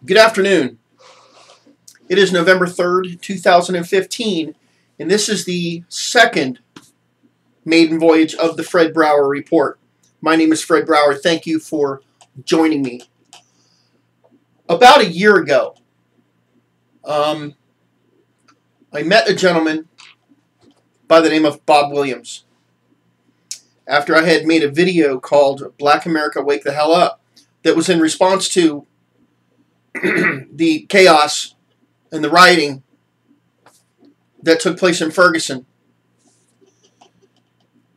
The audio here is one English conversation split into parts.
Good afternoon. It is November 3rd, 2015, and this is the second maiden voyage of the Fred Brauer Report. My name is Fred Brauer. Thank you for joining me. About a year ago, I met a gentleman by the name of Bob Williams. After I had made a video called Black America Wake the Hell Up, that was in response to the chaos and the rioting that took place in Ferguson.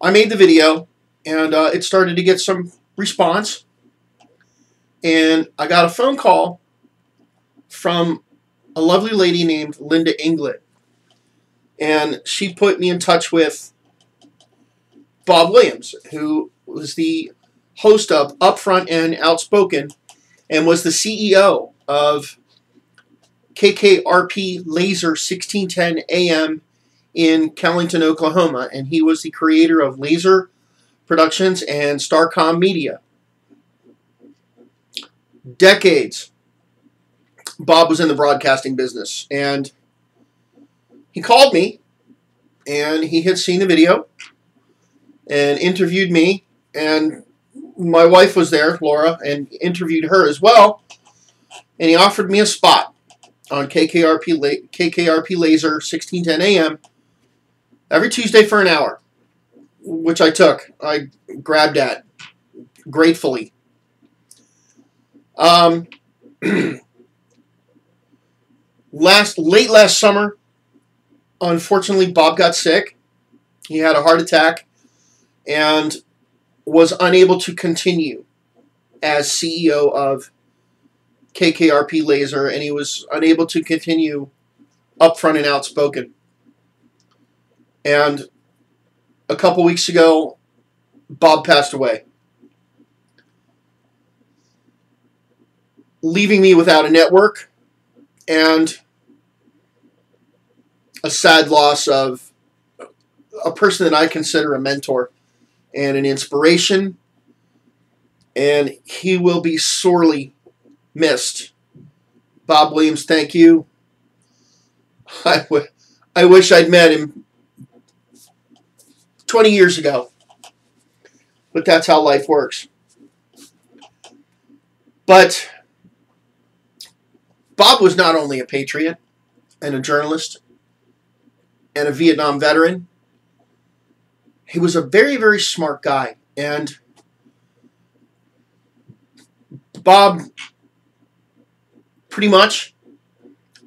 I made the video, and it started to get some response, and I got a phone call from a lovely lady named Linda Inglet, and she put me in touch with Bob Williams, who was the host of Upfront and Outspoken and was the CEO of KKRP Laser 1610 AM in Callington, Oklahoma, and he was the creator of Laser Productions and Starcom Media. Decades, Bob was in the broadcasting business, and he called me, and he had seen the video and interviewed me, and my wife was there, Laura, and interviewed her as well, and he offered me a spot on KKRP Laser 1610 AM every Tuesday for an hour, which I took. I grabbed at gratefully. Late last summer, unfortunately, Bob got sick. He had a heart attack and was unable to continue as CEO of KKRP Laser, and he was unable to continue Upfront and Outspoken. And a couple weeks ago, Bob passed away, leaving me without a network and a sad loss of a person that I consider a mentor and an inspiration, and he will be sorely missed. Bob Williams, thank you. I wish I'd met him 20 years ago, but that's how life works. But Bob was not only a patriot and a journalist and a Vietnam veteran, he was a very, very smart guy. And Bob pretty much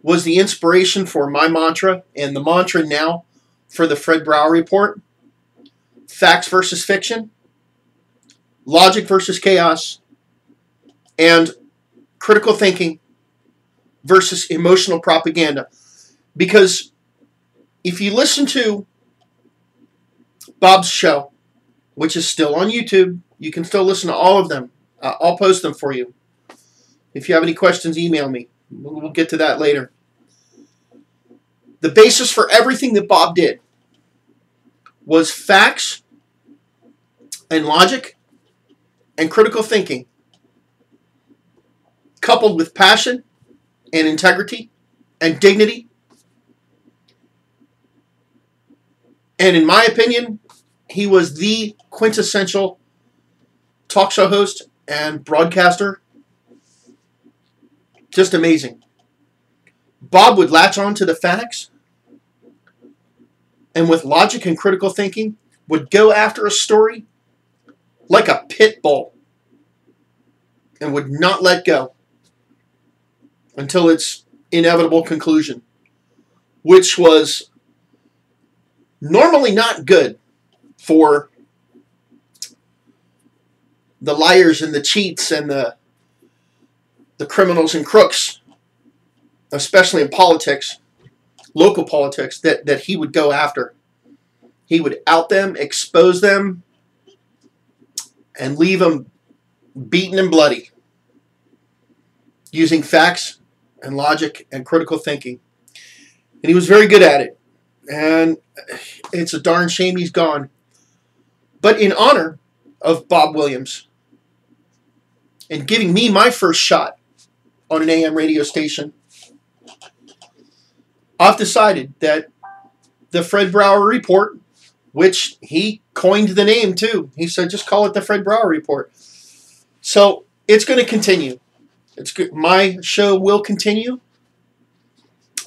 was the inspiration for my mantra and the mantra now for the Fred Brauer Report. Facts versus fiction, logic versus chaos, and critical thinking versus emotional propaganda. Because if you listen to Bob's show, which is still on YouTube, you can still listen to all of them. I'll post them for you. If you have any questions, email me. We'll get to that later. The basis for everything that Bob did was facts and logic and critical thinking, coupled with passion and integrity and dignity. And in my opinion, he was the quintessential talk show host and broadcaster. Just amazing. Bob would latch on to the facts, and with logic and critical thinking, would go after a story like a pit bull and would not let go until its inevitable conclusion, which was normally not good for the liars and the cheats and the criminals and crooks, especially in politics, local politics, that he would go after. He would out them, expose them, and leave them beaten and bloody, using facts and logic and critical thinking. And he was very good at it. And it's a darn shame he's gone. But in honor of Bob Williams, and giving me my first shot on an AM radio station, I've decided that the Fred Brauer Report, which he coined the name too. He said, just call it the Fred Brauer Report. So it's going to continue. It's good. My show will continue,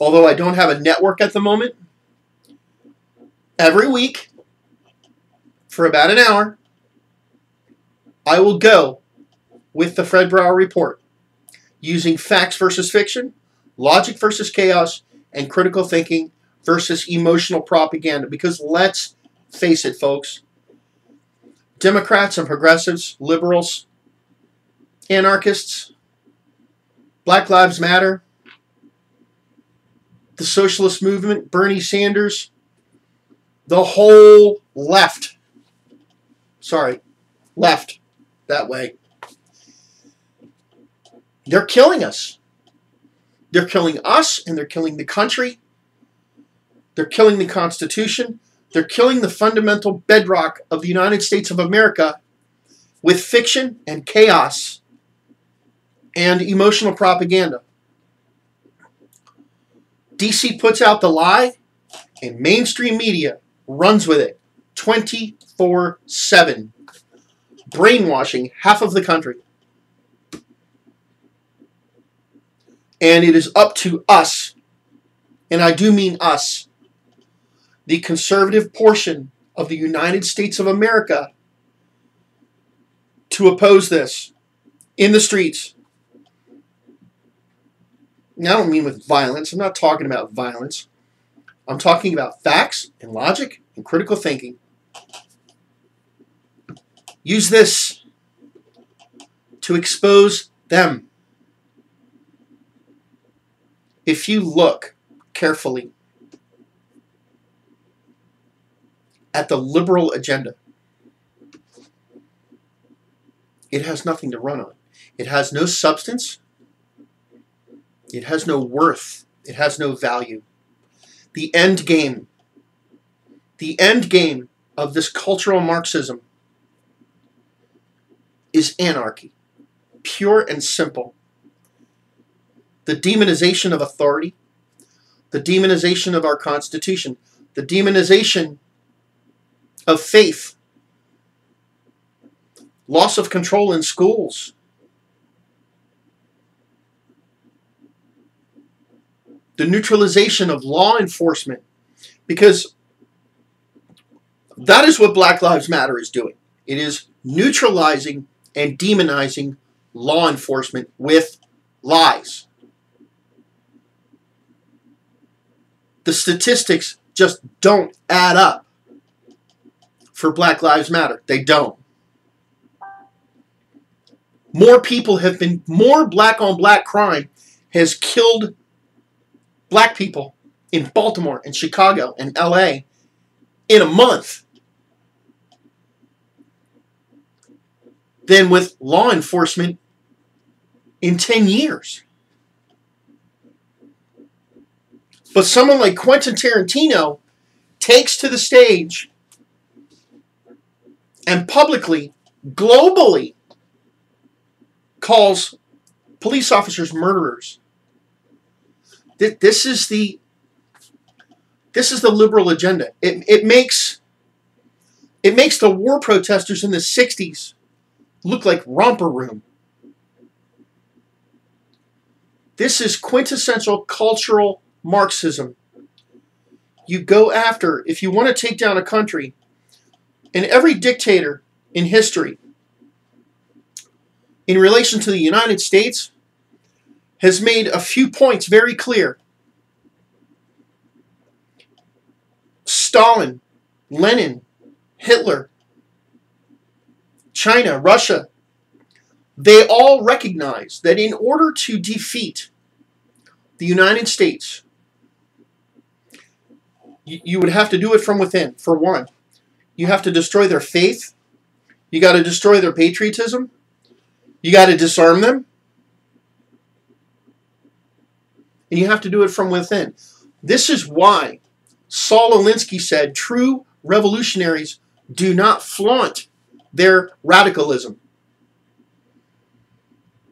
although I don't have a network at the moment. Every week, for about an hour, I will go with the Fred Brauer Report, using facts versus fiction, logic versus chaos, and critical thinking versus emotional propaganda. Because let's face it, folks, Democrats and progressives, liberals, anarchists, Black Lives Matter, the socialist movement, Bernie Sanders, the whole left, that way, they're killing us. They're killing us, and they're killing the country. They're killing the Constitution. They're killing the fundamental bedrock of the United States of America with fiction and chaos and emotional propaganda. DC puts out the lie, and mainstream media runs with it 24/7, brainwashing half of the country. And it is up to us, and I do mean us, the conservative portion of the United States of America, to oppose this in the streets. Now, I don't mean with violence. I'm not talking about violence. I'm talking about facts and logic and critical thinking. Use this to expose them. If you look carefully at the liberal agenda, it has nothing to run on. It has no substance. It has no worth. It has no value. The end game of this cultural Marxism is anarchy, pure and simple. The demonization of authority, the demonization of our Constitution, the demonization of faith, loss of control in schools, the neutralization of law enforcement, because that is what Black Lives Matter is doing. It is neutralizing and demonizing law enforcement with lies. The statistics just don't add up for Black Lives Matter. They don't. More black on black crime has killed black people in Baltimore and Chicago and LA in a month than with law enforcement in 10 years. But someone like Quentin Tarantino takes to the stage and publicly, globally, calls police officers murderers. This is the liberal agenda. It makes the war protesters in the 60s look like romper room. This is quintessential cultural Marxism. You go after, if you want to take down a country, and every dictator in history, in relation to the United States, has made a few points very clear. Stalin, Lenin, Hitler, China, Russia, they all recognize that in order to defeat the United States, you would have to do it from within. For one, you have to destroy their faith. You got to destroy their patriotism. You got to disarm them. And you have to do it from within. This is why Saul Alinsky said true revolutionaries do not flaunt their radicalism.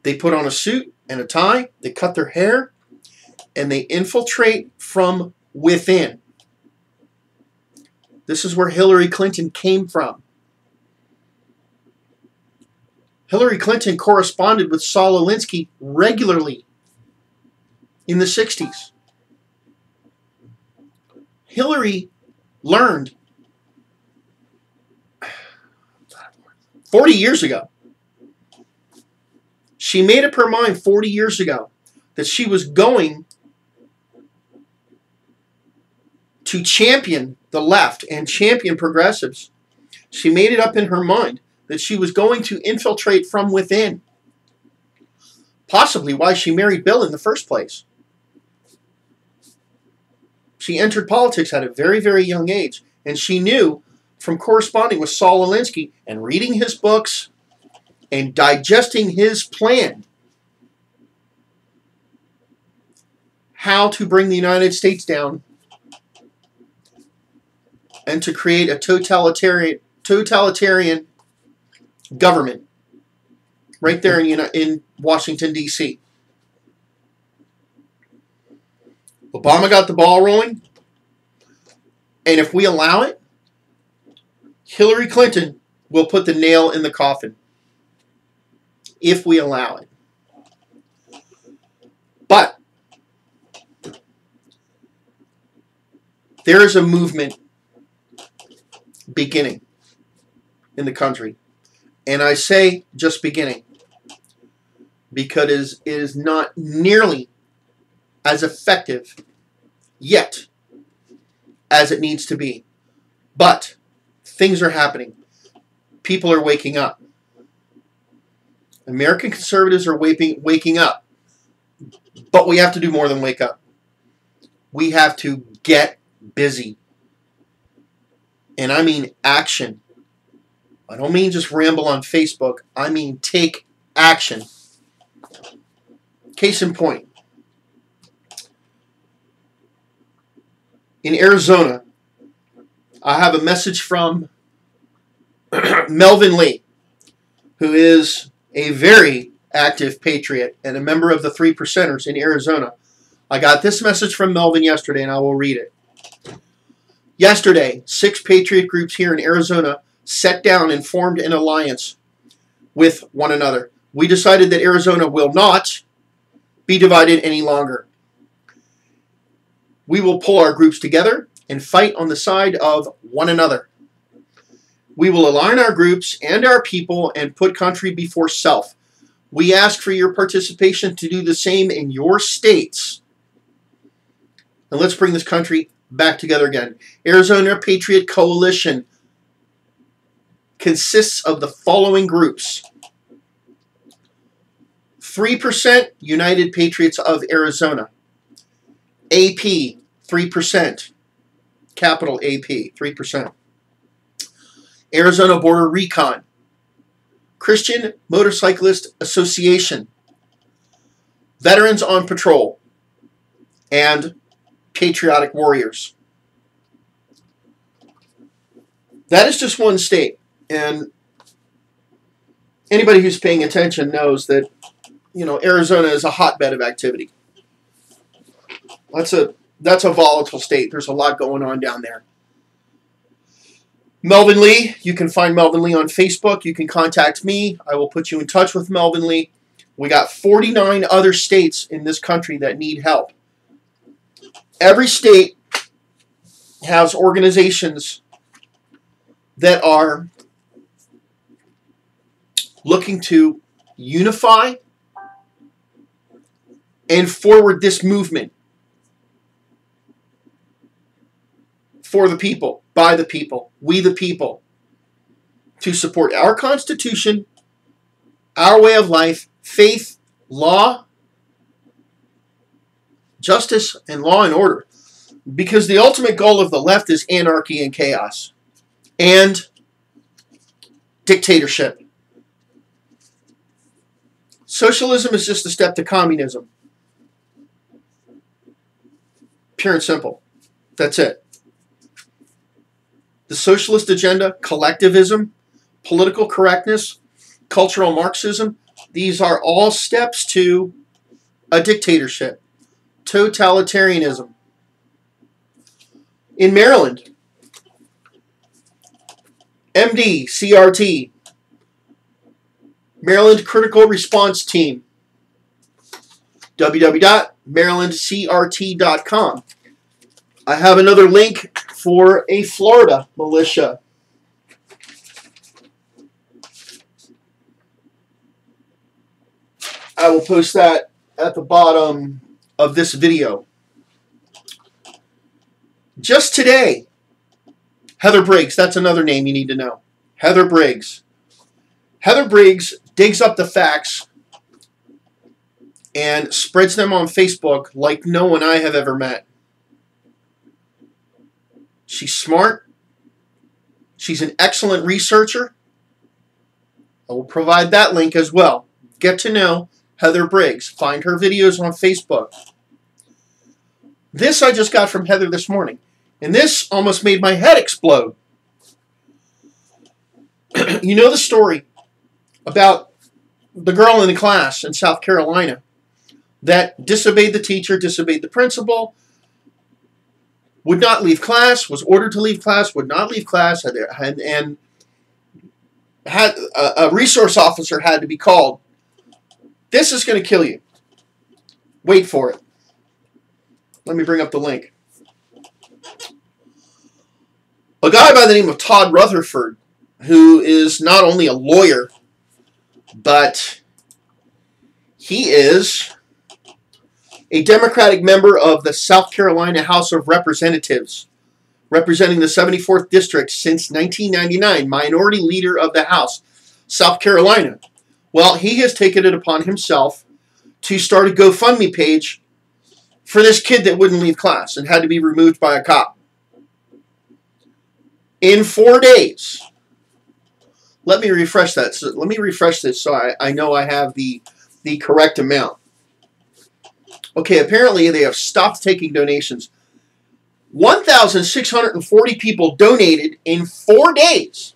They put on a suit and a tie, they cut their hair, and they infiltrate from within. This is where Hillary Clinton came from. Hillary Clinton corresponded with Saul Alinsky regularly in the 60s. Hillary learned 40 years ago. She made up her mind 40 years ago that she was going to champion the left and champion progressives. She made it up in her mind that she was going to infiltrate from within. Possibly why she married Bill in the first place. She entered politics at a very, very young age, and she knew from corresponding with Saul Alinsky and reading his books and digesting his plan how to bring the United States down and to create a totalitarian government right there in Washington, D.C. Obama got the ball rolling, and if we allow it, Hillary Clinton will put the nail in the coffin. If we allow it. But there is a movement beginning in the country. And I say just beginning because it is not nearly as effective yet as it needs to be. But things are happening. People are waking up. American conservatives are waking up. But we have to do more than wake up. We have to get busy. And I mean action. I don't mean just ramble on Facebook. I mean take action. Case in point. In Arizona, I have a message from Melvin Lee, who is a very active patriot and a member of the 3 Percenters in Arizona. I got this message from Melvin yesterday, and I will read it. Yesterday, 6 patriot groups here in Arizona sat down and formed an alliance with one another. We decided that Arizona will not be divided any longer. We will pull our groups together and fight on the side of one another. We will align our groups and our people and put country before self. We ask for your participation to do the same in your states. And let's bring this country back together again. Arizona Patriot Coalition consists of the following groups. 3% United Patriots of Arizona. AP, 3%. Capital AP, 3%. Arizona Border Recon. Christian Motorcyclist Association. Veterans on Patrol. And Patriotic Warriors. That is just one state. And anybody who's paying attention knows that, Arizona is a hotbed of activity. That's a volatile state. There's a lot going on down there. Melvin Lee, you can find Melvin Lee on Facebook. You can contact me. I will put you in touch with Melvin Lee. We got 49 other states in this country that need help. Every state has organizations that are looking to unify and forward this movement for the people, by the people, we the people, to support our Constitution, our way of life, faith, law, justice, and law and order. Because the ultimate goal of the left is anarchy and chaos and dictatorship. Socialism is just a step to communism. Pure and simple. That's it. The socialist agenda, collectivism, political correctness, cultural Marxism, These are all steps to a dictatorship, totalitarianism. In Maryland, MD, CRT, Maryland Critical Response Team, www.marylandcrt.com. I have another link for a Florida militia. I will post that at the bottom of this video. Just today, Heather Briggs, that's another name you need to know. Heather Briggs. Heather Briggs digs up the facts and spreads them on Facebook like no one I have ever met. She's smart. She's an excellent researcher. I will provide that link as well. Get to know Heather Briggs. Find her videos on Facebook. This I just got from Heather this morning, and this almost made my head explode. You know the story about the girl in the class in South Carolina that disobeyed the teacher, disobeyed the principal, would not leave class, was ordered to leave class, would not leave class, and had a resource officer had to be called. This is going to kill you. Wait for it. Let me bring up the link. A guy by the name of Todd Rutherford, who is not only a lawyer, but he is a Democratic member of the South Carolina House of Representatives, representing the 74th District since 1999, minority leader of the House, South Carolina. Well, he has taken it upon himself to start a GoFundMe page for this kid that wouldn't leave class and had to be removed by a cop. In 4 days. Let me refresh that. So let me refresh this so I know I have the correct amount. Okay, apparently they have stopped taking donations. 1,640 people donated in 4 days.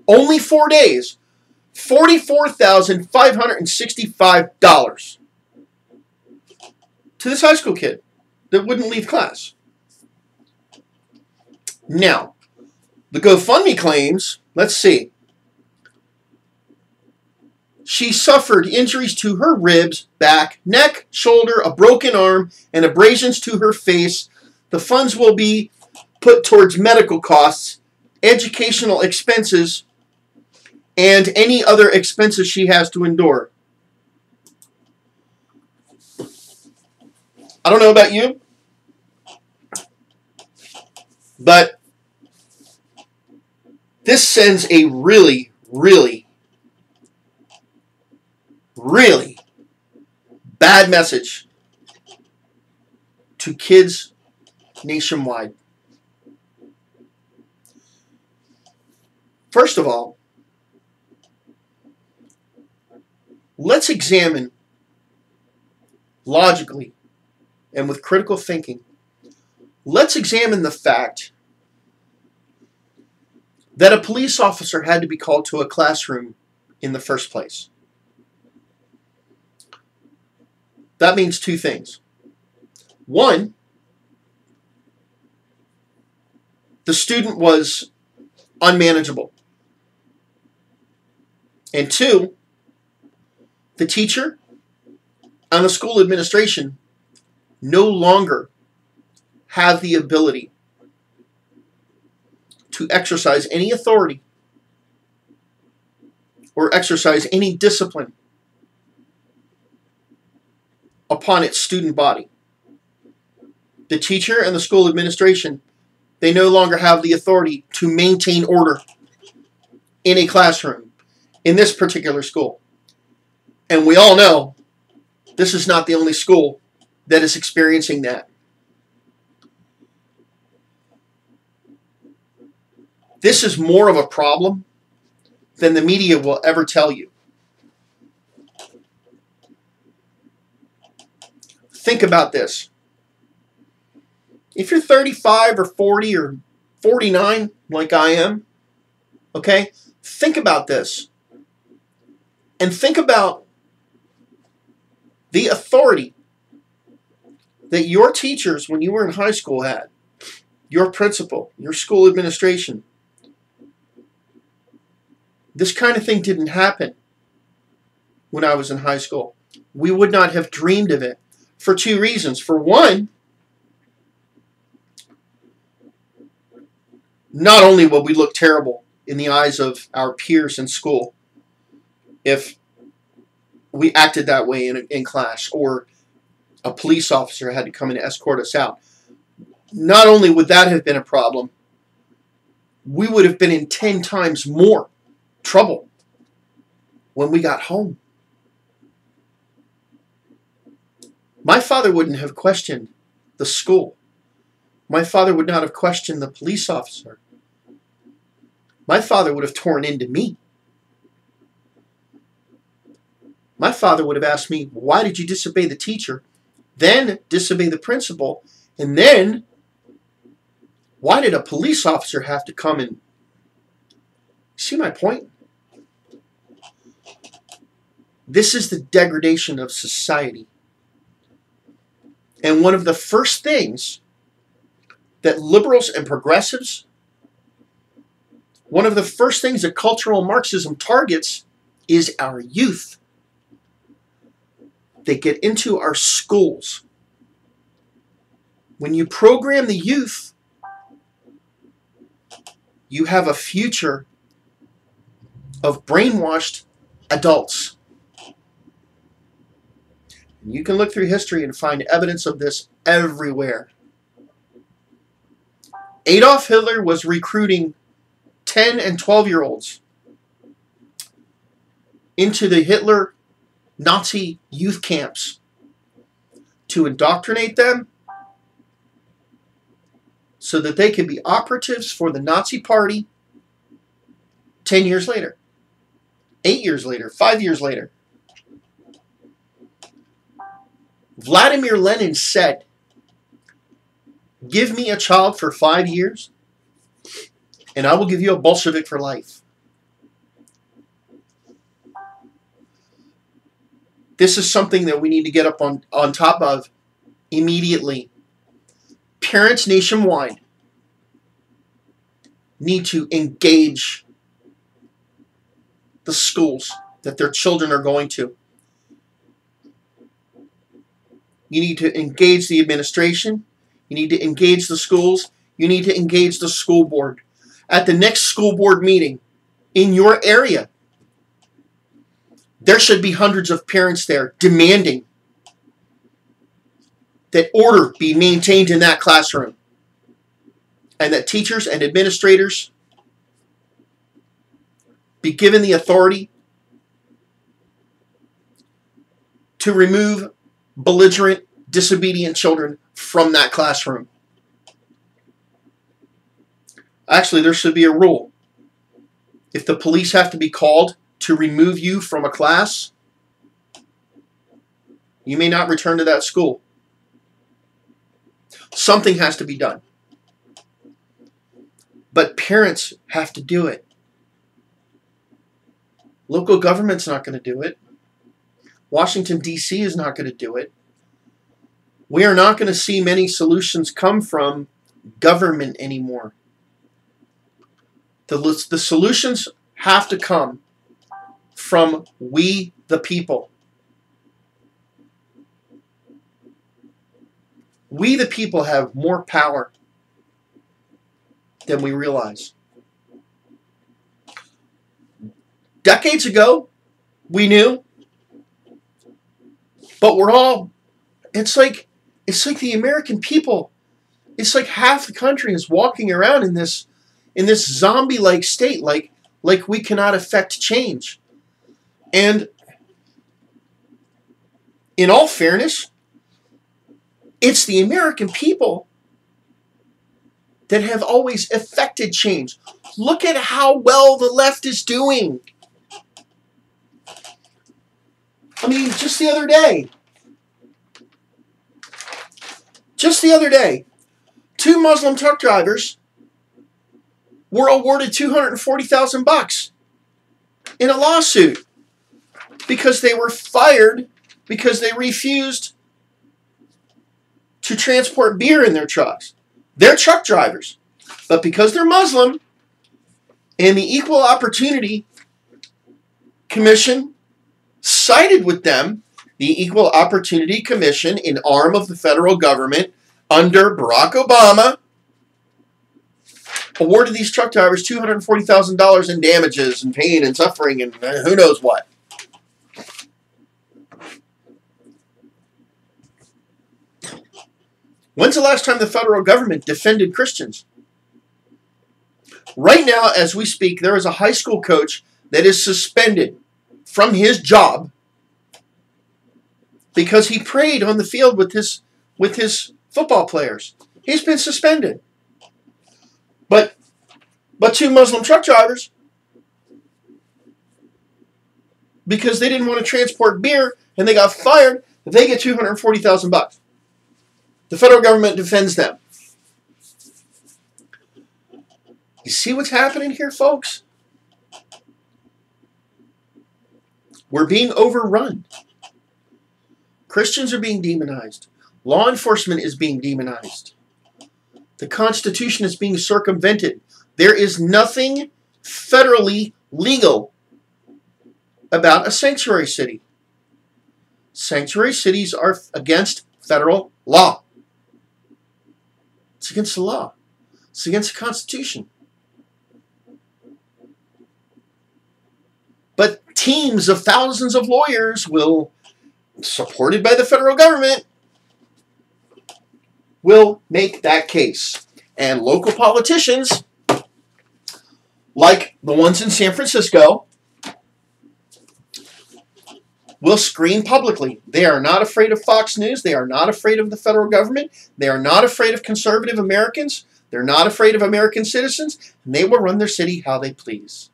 Only 4 days. $44,565 to this high school kid that wouldn't leave class. Now, the GoFundMe claims, let's see. She suffered injuries to her ribs, back, neck, shoulder, a broken arm, and abrasions to her face. The funds will be put towards medical costs, educational expenses, and any other expenses she has to endure. I don't know about you, but this sends a really, really, really bad message to kids nationwide. First of all, let's examine logically and with critical thinking. Let's examine the fact that a police officer had to be called to a classroom in the first place. That means two things. One, the student was unmanageable. And two, the teacher and the school administration no longer have the ability to exercise any authority or exercise any discipline upon its student body. The teacher and the school administration, they no longer have the authority to maintain order in a classroom in this particular school. And we all know this is not the only school that is experiencing that. This is more of a problem than the media will ever tell you. Think about this. If you're 35 or 40 or 49 like I am, okay, think about this. And think about The authority that your teachers, when you were in high school, had, your principal, your school administration, this kind of thing didn't happen when I was in high school. We would not have dreamed of it for two reasons. For one, not only would we look terrible in the eyes of our peers in school if we acted that way in class, or a police officer had to come and escort us out. Not only would that have been a problem, we would have been in 10 times more trouble when we got home. My father wouldn't have questioned the school. My father would not have questioned the police officer. My father would have torn into me. My father would have asked me, why did you disobey the teacher, then disobey the principal, and then why did a police officer have to come and... See my point? This is the degradation of society. And one of the first things that liberals and progressives, one of the first things that cultural Marxism targets is our youth. They get into our schools. When you program the youth, you have a future of brainwashed adults. And you can look through history and find evidence of this everywhere. Adolf Hitler was recruiting 10 and 12-year-olds into the Hitler Nazi youth camps to indoctrinate them so that they could be operatives for the Nazi Party 10 years later, 8 years later, 5 years later. Vladimir Lenin said, give me a child for 5 years and I will give you a Bolshevik for life. This is something that we need to get up on top of immediately. Parents nationwide need to engage the schools that their children are going to. You need to engage the administration. You need to engage the schools. You need to engage the school board. At the next school board meeting in your area, there should be hundreds of parents there demanding that order be maintained in that classroom, and that teachers and administrators be given the authority to remove belligerent, disobedient children from that classroom. Actually, there should be a rule. If the police have to be called to remove you from a class, you may not return to that school. Something has to be done. But parents have to do it. Local government's not going to do it. Washington, D.C. is not going to do it. We are not going to see many solutions come from government anymore. The solutions have to come from we the people. We the people have more power than we realize. Decades ago, we knew, but we're all, it's like the American people, it's like half the country is walking around in this zombie-like state, like we cannot affect change. And in all fairness, it's the American people that have always affected change. Look at how well the left is doing. I mean, just the other day, 2 Muslim truck drivers were awarded $240,000 in a lawsuit because they were fired because they refused to transport beer in their trucks. They're truck drivers. But because they're Muslim, and the Equal Opportunity Commission sided with them, the Equal Opportunity Commission, an arm of the federal government under Barack Obama, awarded these truck drivers $240,000 in damages and pain and suffering and who knows what. When's the last time the federal government defended Christians? Right now, as we speak, there is a high school coach that is suspended from his job because he prayed on the field with his football players. He's been suspended. But two Muslim truck drivers, because they didn't want to transport beer and they got fired, they get $240,000. The federal government defends them. You see what's happening here, folks? We're being overrun. Christians are being demonized. Law enforcement is being demonized. The Constitution is being circumvented. There is nothing federally legal about a sanctuary city. Sanctuary cities are against federal law. It's against the law. It's against the Constitution. But teams of thousands of lawyers will, supported by the federal government, will make that case. And local politicians, like the ones in San Francisco, will scream publicly. They are not afraid of Fox News. They are not afraid of the federal government. They are not afraid of conservative Americans. They're not afraid of American citizens. And they will run their city how they please.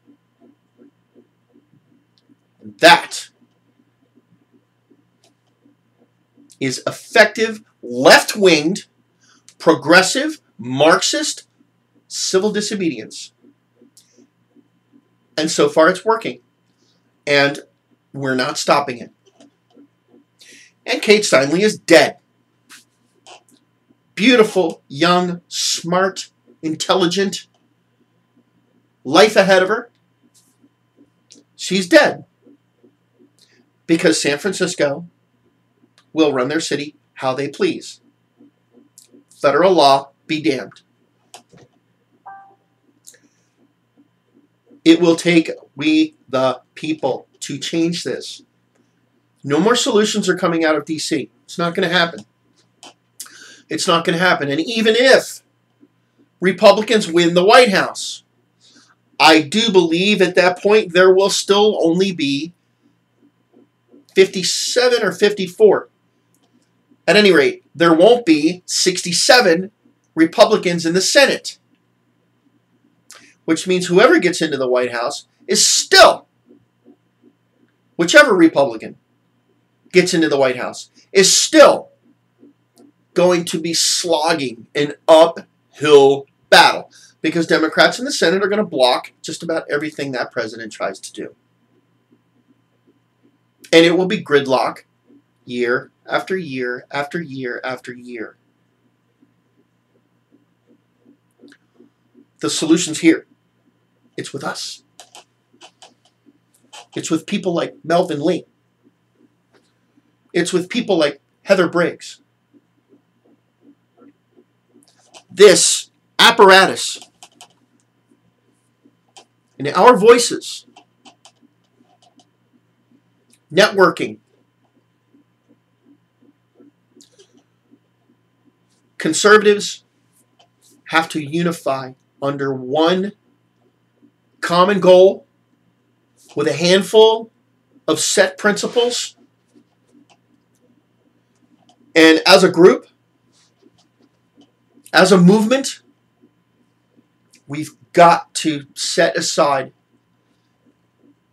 That is effective, left-winged, progressive, Marxist civil disobedience. And so far it's working. And we're not stopping it. And Kate Steinle is dead. Beautiful, young, smart, intelligent, life ahead of her. She's dead. Because San Francisco will run their city how they please. Federal law be damned. It will take we the people to change this. No more solutions are coming out of D.C. It's not going to happen. It's not going to happen. And even if Republicans win the White House, I do believe at that point there will still only be 57 or 54. At any rate, there won't be 67 Republicans in the Senate. Which means whoever gets into the White House is still, whichever Republican gets into the White House, is still going to be slogging an uphill battle. Because Democrats in the Senate are going to block just about everything that president tries to do. And it will be gridlock year after year after year after year. The solution's here. It's with us. It's with people like Melvin Lee. It's with people like Heather Briggs. This apparatus and our voices, networking, conservatives have to unify under one common goal with a handful of set principles. And as a group, as a movement, we've got to set aside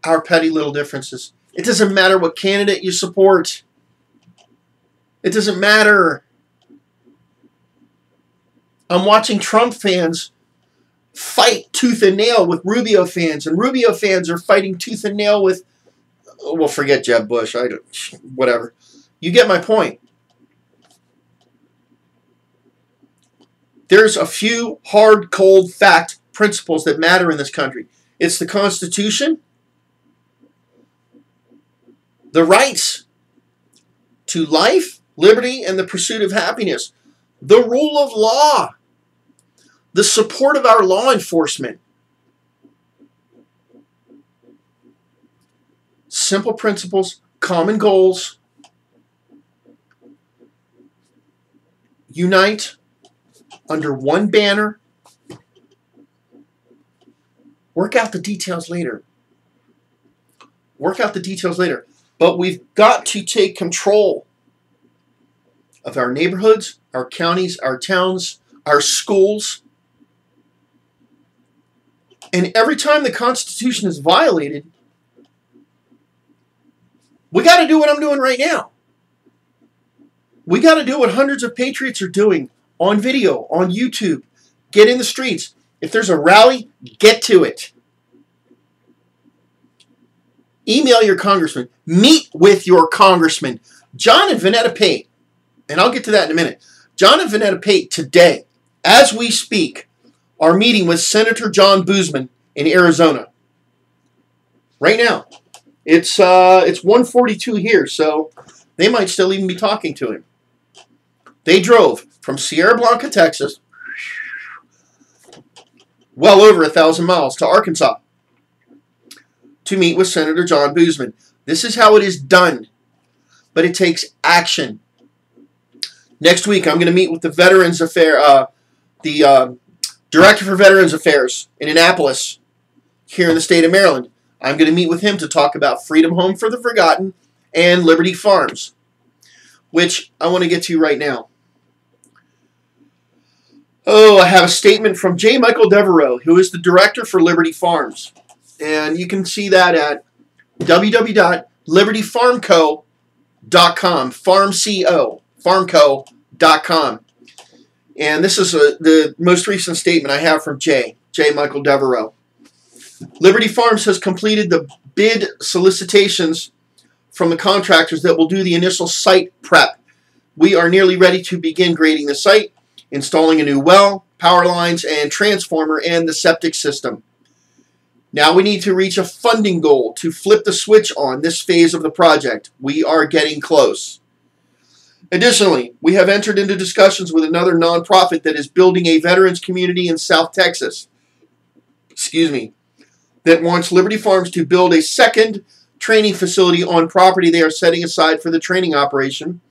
our petty little differences. It doesn't matter what candidate you support. It doesn't matter. I'm watching Trump fans fight tooth and nail with Rubio fans, and Rubio fans are fighting tooth and nail with, well, forget Jeb Bush, whatever. You get my point. There's a few hard, cold fact principles that matter in this country. It's the Constitution, the rights to life, liberty, and the pursuit of happiness, the rule of law, the support of our law enforcement. Simple principles, common goals. Unite under one banner. Work out the details later. Work out the details later. But we've got to take control of our neighborhoods, our counties, our towns, our schools. And every time the Constitution is violated, we got to do what I'm doing right now. We got to do what hundreds of patriots are doing on video, on YouTube. Get in the streets. If there's a rally, get to it. Email your congressman. Meet with your congressman. John and Vanetta Pate, and I'll get to that in a minute. John and Vanetta Pate today, as we speak, are meeting with Senator John Boozman in Arizona. Right now. It's 1:42 here, so they might still even be talking to him. They drove from Sierra Blanca, Texas, well over 1,000 miles to Arkansas to meet with Senator John Boozman. This is how it is done, but it takes action. Next week, I'm going to meet with the Veterans Affairs, the Director for Veterans Affairs in Annapolis, here in the state of Maryland. I'm going to meet with him to talk about Freedom Home for the Forgotten and Liberty Farms, which I want to get to right now. Oh, I have a statement from J. Michael Devereaux, who is the director for Liberty Farms. And you can see that at www.libertyfarmco.com, farmco.com. And this is the most recent statement I have from J. Michael Devereaux. Liberty Farms has completed the bid solicitations from the contractors that will do the initial site prep. We are nearly ready to begin grading the site, installing a new well, power lines, and transformer, and the septic system. Now we need to reach a funding goal to flip the switch on this phase of the project. We are getting close. Additionally, we have entered into discussions with another nonprofit that is building a veterans community in South Texas. That wants Liberty Farms to build a second training facility on property they are setting aside for the training operation,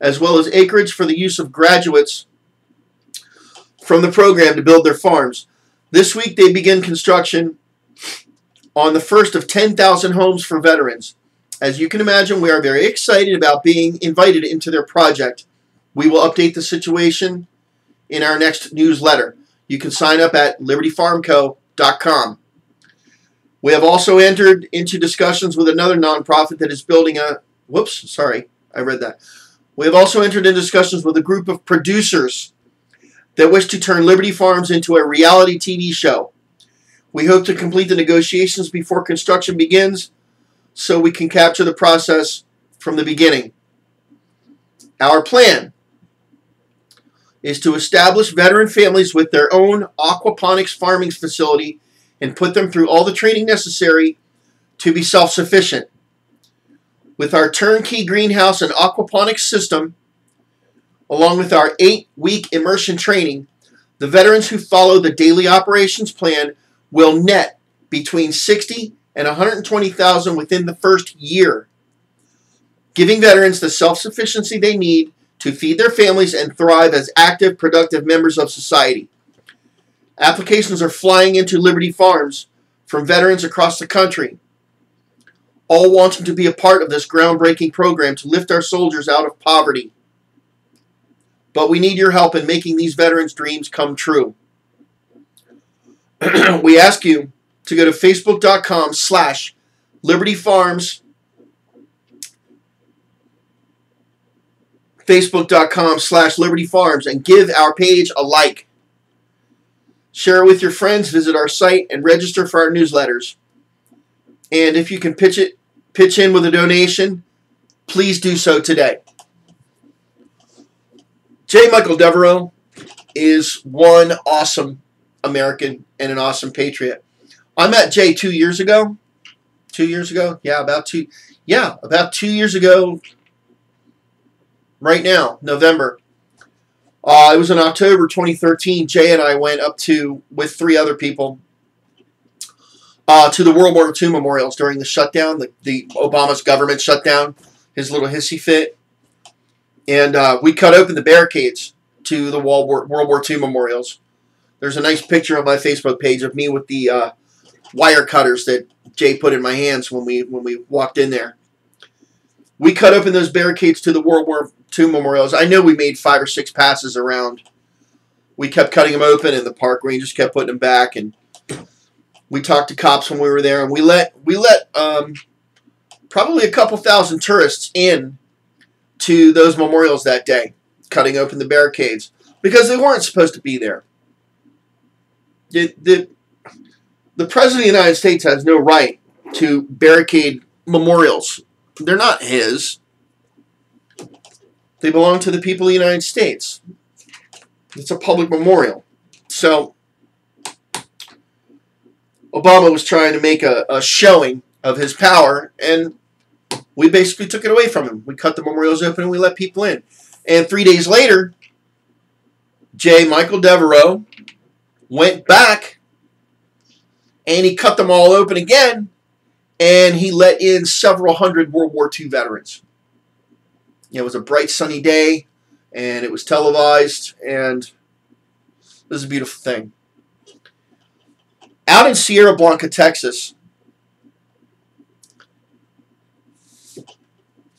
as well as acreage for the use of graduates from the program to build their farms. This week they begin construction on the first of 10,000 homes for veterans. As you can imagine, we are very excited about being invited into their project. We will update the situation in our next newsletter. You can sign up at libertyfarmco.com. We have also entered into discussions with another nonprofit that is building a... Whoops, sorry, I read that. We have also entered into discussions with a group of producers that wish to turn Liberty Farms into a reality TV show. We hope to complete the negotiations before construction begins so we can capture the process from the beginning. Our plan is to establish veteran families with their own aquaponics farming facility and put them through all the training necessary to be self-sufficient. With our turnkey greenhouse and aquaponics system, along with our 8-week immersion training, the veterans who follow the daily operations plan will net between $60,000 and $120,000 within the first year, giving veterans the self-sufficiency they need to feed their families and thrive as active, productive members of society. Applications are flying into Liberty Farms from veterans across the country, all wanting to be a part of this groundbreaking program to lift our soldiers out of poverty. But we need your help in making these veterans' dreams come true. We ask you to go to facebook.com/libertyfarms, facebook.com/libertyfarms, and give our page a like. Share it with your friends, visit our site, and register for our newsletters. And if you can pitch in with a donation, please do so today. J. Michael Devereaux is one awesome American and an awesome patriot. I met Jay 2 years ago. 2 years ago? Yeah, about 2 years ago. Right now, November. It was in October 2013. Jay and I went up to, with 3 other people, to the World War II memorials during the shutdown, the Obama's government shutdown, his little hissy fit. And we cut open the barricades to the World War II memorials. There's a nice picture on my Facebook page of me with the wire cutters that Jay put in my hands when we walked in there. We cut open those barricades to the World War II memorials. I know we made 5 or 6 passes around. We kept cutting them open, and the park rangers kept putting them back. And we talked to cops when we were there, and we let probably a couple thousand tourists in to those memorials that day, cutting open the barricades because they weren't supposed to be there. The President of the United States has no right to barricade memorials. They're not his. They belong to the people of the United States. It's a public memorial. So Obama was trying to make a showing of his power, and we basically took it away from him. We cut the memorials open and we let people in. And 3 days later, J. Michael Devereaux went back and he cut them all open again, and he let in several hundred World War II veterans. It was a bright sunny day, and it was televised, and it was a beautiful thing. Out in Sierra Blanca, Texas,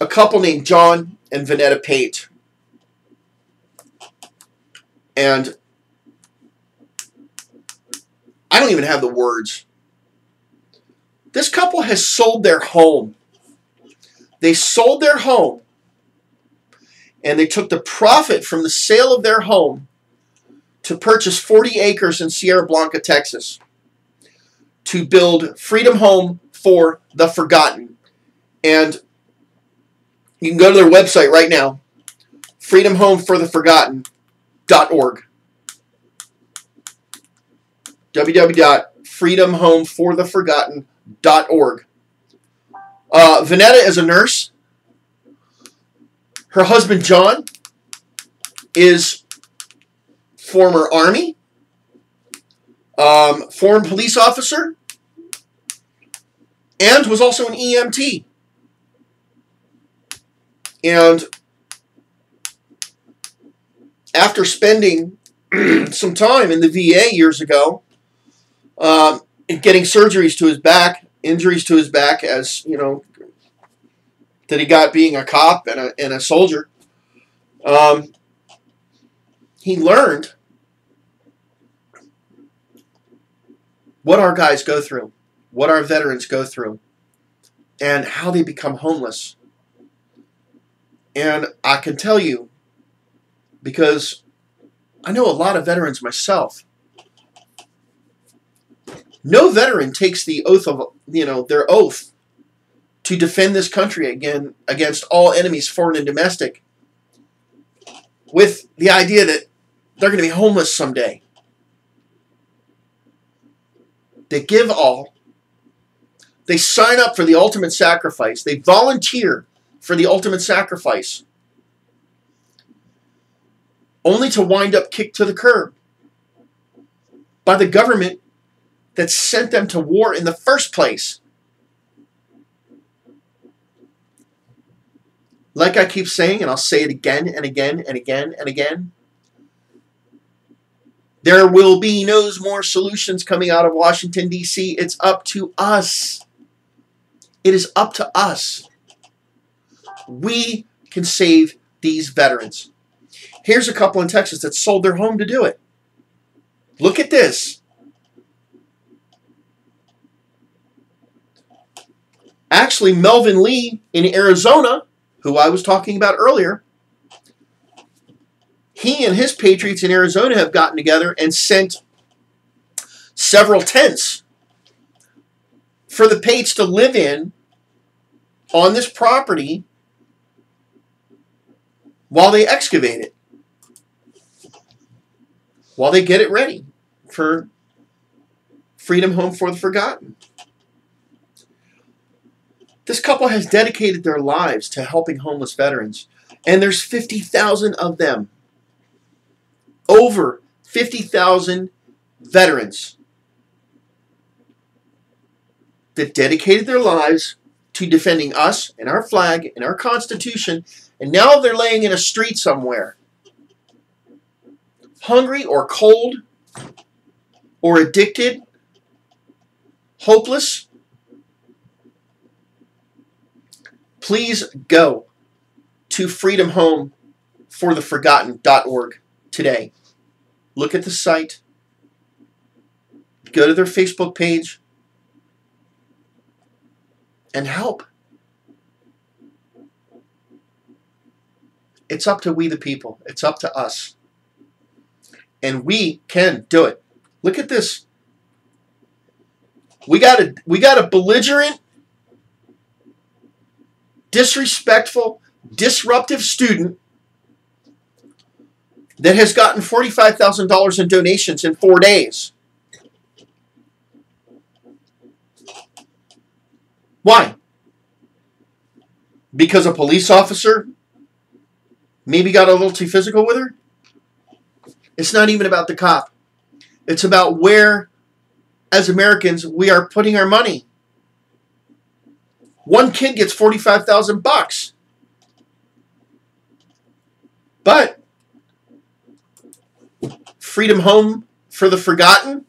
a couple named John and Vanetta Pate. And I don't even have the words. This couple has sold their home. They sold their home, and they took the profit from the sale of their home to purchase 40 acres in Sierra Blanca, Texas, to build Freedom Home for the Forgotten. And you can go to their website right now, freedomhomefortheforgotten.org. www.freedomhomefortheforgotten.org. Vanetta is a nurse. Her husband, John, is former Army, former police officer, and was also an EMT. And after spending some time in the VA years ago, getting surgeries to his back, injuries to his back, as you know, that he got being a cop and a soldier, he learned what our guys go through, what our veterans go through, and how they become homeless. And I can tell you, because I know a lot of veterans myself, no veteran takes the oath of, their oath to defend this country against all enemies, foreign and domestic, with the idea that they're going to be homeless someday. They give all. They sign up for the ultimate sacrifice. They volunteer for the ultimate sacrifice, only to wind up kicked to the curb by the government that sent them to war in the first place. Like I keep saying, and I'll say it again and again and again and again, there will be no more solutions coming out of Washington, D.C. It's up to us. It is up to us. We can save these veterans. Here's a couple in Texas that sold their home to do it. Look at this. Actually, Melvin Lee in Arizona, who I was talking about earlier, he and his patriots in Arizona have gotten together and sent several tents for the Pates to live in on this property while they excavate it. while they get it ready for Freedom Home for the Forgotten. This couple has dedicated their lives to helping homeless veterans, and there's 50,000 of them. Over 50,000 veterans that dedicated their lives to defending us and our flag and our Constitution, and now they're laying in a street somewhere, hungry or cold or addicted, hopeless. Please go to freedomhomefortheforgotten.org today. Look at the site. Go to their Facebook page and help. It's up to we the people. It's up to us. And we can do it. Look at this. We got a belligerent, disrespectful, disruptive student that has gotten $45,000 in donations in 4 days. Why? Because a police officer maybe got a little too physical with her? It's not even about the cop. It's about where, as Americans, we are putting our money. One kid gets $45,000. But Freedom Home for the Forgotten,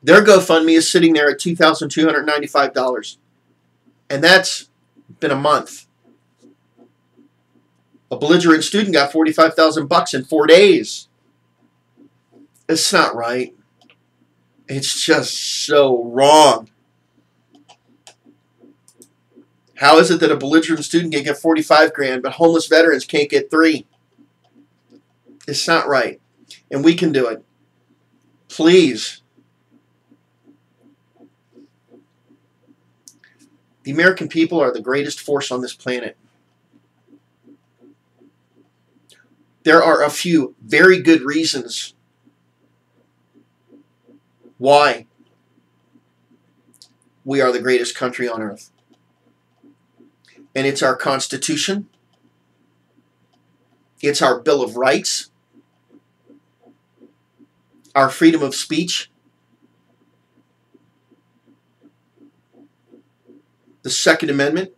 their GoFundMe is sitting there at $2,295. And that's been a month. A belligerent student got $45,000 in 4 days. It's not right. It's just so wrong. How is it that a belligerent student can get 45 grand, but homeless veterans can't get 3? It's not right. And we can do it. Please. The American people are the greatest force on this planet. There are a few very good reasons why we are the greatest country on earth. And it's our Constitution. It's our Bill of Rights. Our freedom of speech. The Second Amendment,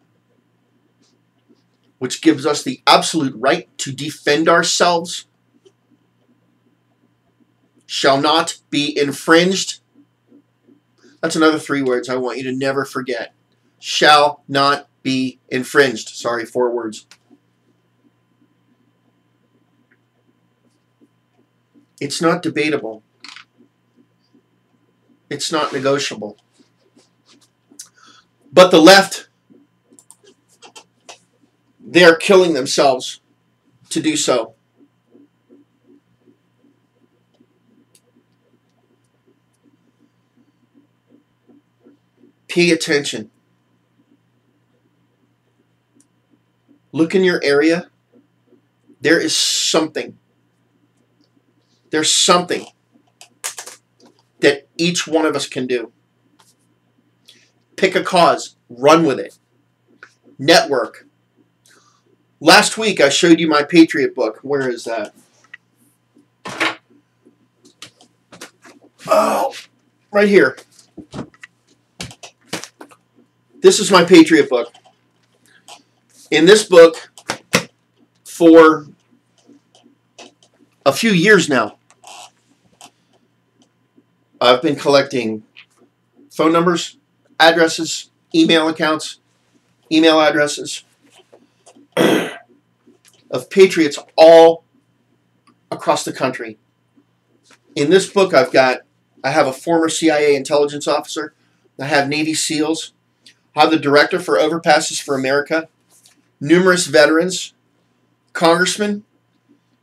which gives us the absolute right to defend ourselves, shall not be infringed. That's another 3 words I want you to never forget. Shall not be infringed. Sorry, 4 words. It's not debatable. It's not negotiable. But the left, they are killing themselves to do so. Pay attention. Look in your area. There is something. There's something that each one of us can do. Pick a cause. Run with it. Network. Last week I showed you my Patriot book. Where is that? Oh, right here. This is my Patriot book. In this book, for a few years now, I've been collecting phone numbers, addresses, email accounts, email addresses of patriots all across the country. In this book, I have a former CIA intelligence officer. I have Navy SEALs. I have the director for Overpasses for America. Numerous veterans, congressmen,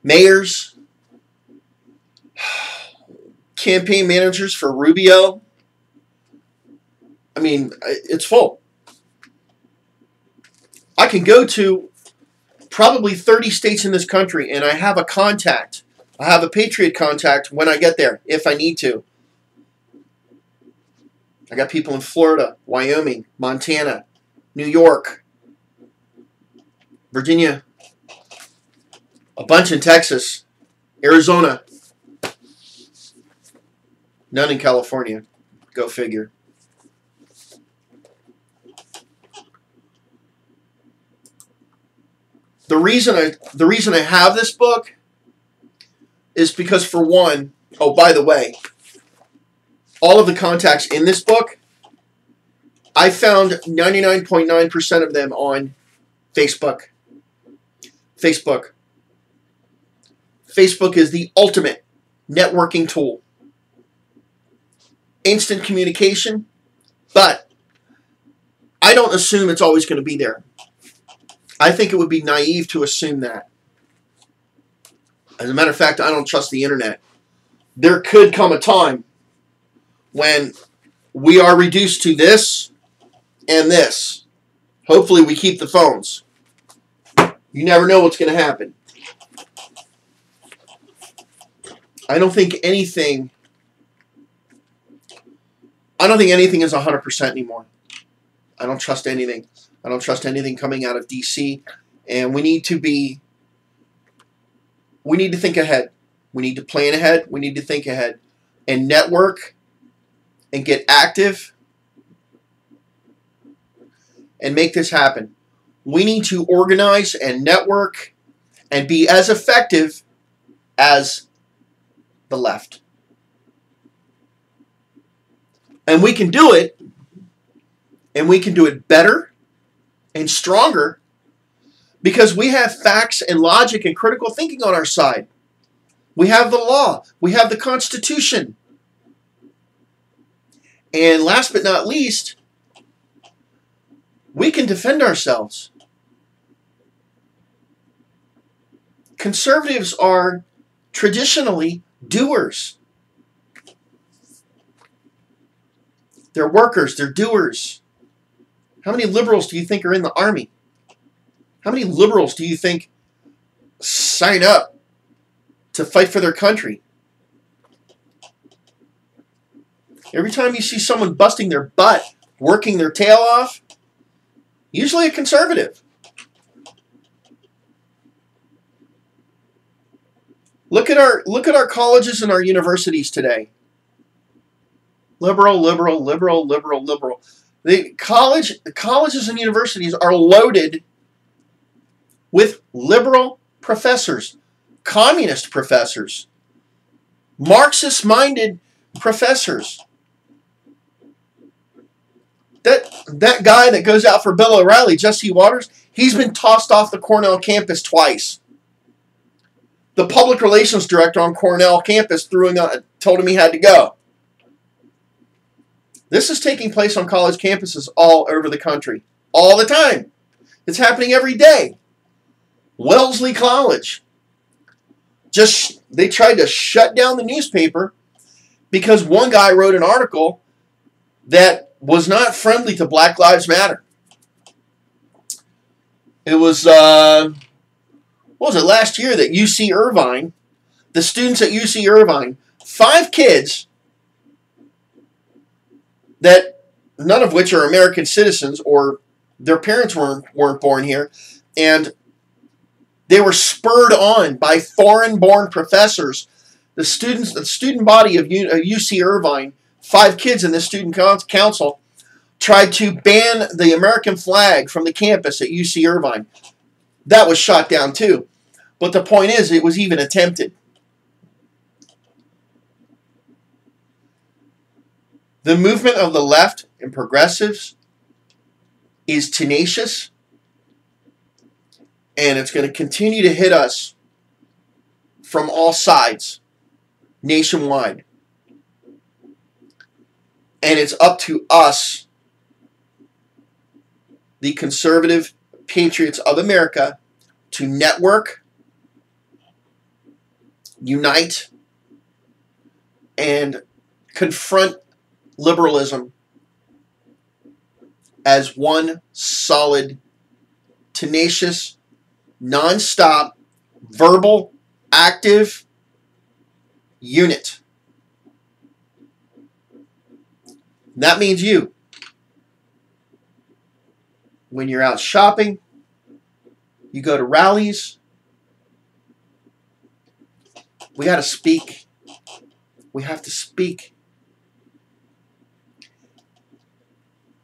mayors, campaign managers for Rubio. I mean, it's full. I can go to probably 30 states in this country, and I have a contact I have a Patriot contact when I get there, if I need to. I got people in Florida, Wyoming, Montana, New York, Virginia, a bunch in Texas, Arizona, none in California. Go figure. The reason I have this book is because, for one, oh, by the way, all of the contacts in this book, I found 99.9% of them on Facebook. Facebook is the ultimate networking tool. Instant communication, but I don't assume it's always going to be there. I think it would be naive to assume that. As a matter of fact, I don't trust the internet. There could come a time when we are reduced to this and this. Hopefully we keep the phones. You never know what's going to happen. I don't think anything is 100% anymore. I don't trust anything. I don't trust anything coming out of DC. And we need to think ahead. We need to plan ahead. We need to think ahead. And network and get active and make this happen. We need to organize and network and be as effective as the left. And we can do it, and we can do it better and stronger because we have facts and logic and critical thinking on our side. We have the law. We have the Constitution. And last but not least, we can defend ourselves. Conservatives are traditionally doers. They're workers. They're doers. How many liberals do you think are in the army? How many liberals do you think sign up to fight for their country? Every time you see someone busting their butt, working their tail off, usually a conservative. Look at our colleges and our universities today. Liberal, liberal, liberal, liberal, liberal. The colleges and universities are loaded with liberal professors, communist professors, Marxist-minded professors. That guy that goes out for Bill O'Reilly, Jesse Waters, he's been tossed off the Cornell campus twice. The public relations director on Cornell campus told him he had to go. This is taking place on college campuses all over the country. All the time. It's happening every day. Wellesley College. They tried to shut down the newspaper because one guy wrote an article that was not friendly to Black Lives Matter. It was, what was it, last year that UC Irvine, the students at UC Irvine, 5 kids, that none of which are American citizens or their parents weren't born here, and they were spurred on by foreign-born professors. The student body of UC Irvine, 5 kids in the student council, tried to ban the American flag from the campus at UC Irvine. That was shot down too. But the point is, it was even attempted. The movement of the left and progressives is tenacious, and it's going to continue to hit us from all sides, nationwide. And it's up to us, the conservative patriots of America, to network, unite, and confront liberalism as one solid, tenacious, non-stop, verbal, active, unit. That means you. When you're out shopping, you go to rallies, we got to speak. We have to speak.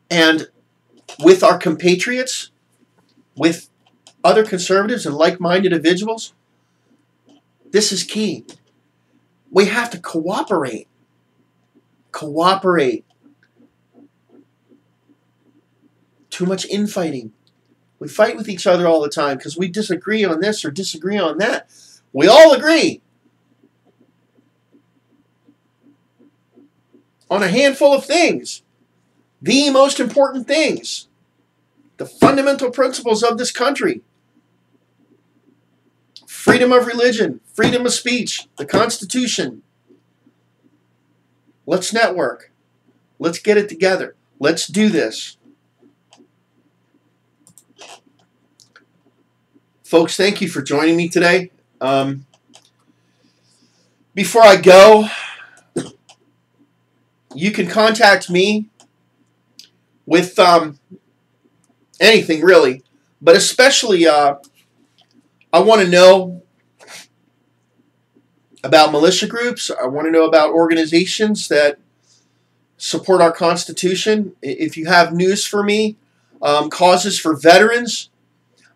And with our compatriots, with other conservatives and like-minded individuals, this is key. We have to cooperate. Cooperate. Too much infighting. We fight with each other all the time because we disagree on this or disagree on that. We all agree on a handful of things. The most important things. The fundamental principles of this country. Freedom of religion, freedom of speech, the Constitution. Let's network. Let's get it together. Let's do this. Folks, thank you for joining me today. Before I go, you can contact me with anything really, but especially I want to know about militia groups. I want to know about organizations that support our Constitution. If you have news for me, causes for veterans,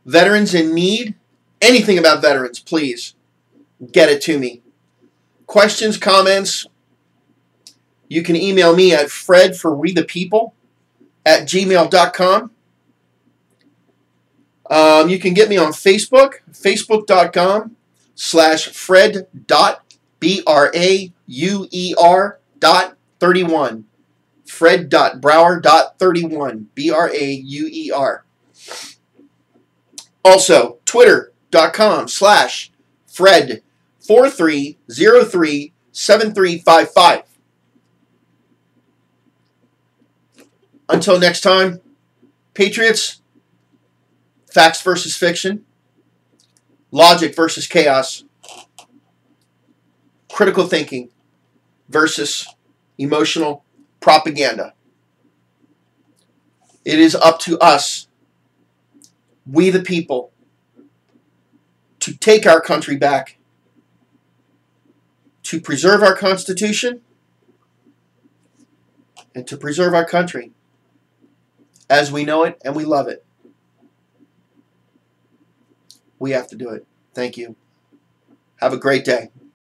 veterans in need, anything about veterans, please get it to me. Questions, comments, you can email me at fredforwethepeople@gmail.com. You can get me on Facebook, facebook.com/fred.brauer.31. fred.brauer.31. BRAUER. Also, twitter.com/fred43037355. Until next time, Patriots, facts versus fiction, logic versus chaos, critical thinking versus emotional propaganda. It is up to us, we the people, to take our country back, to preserve our Constitution, and to preserve our country as we know it and we love it. We have to do it. Thank you. Have a great day.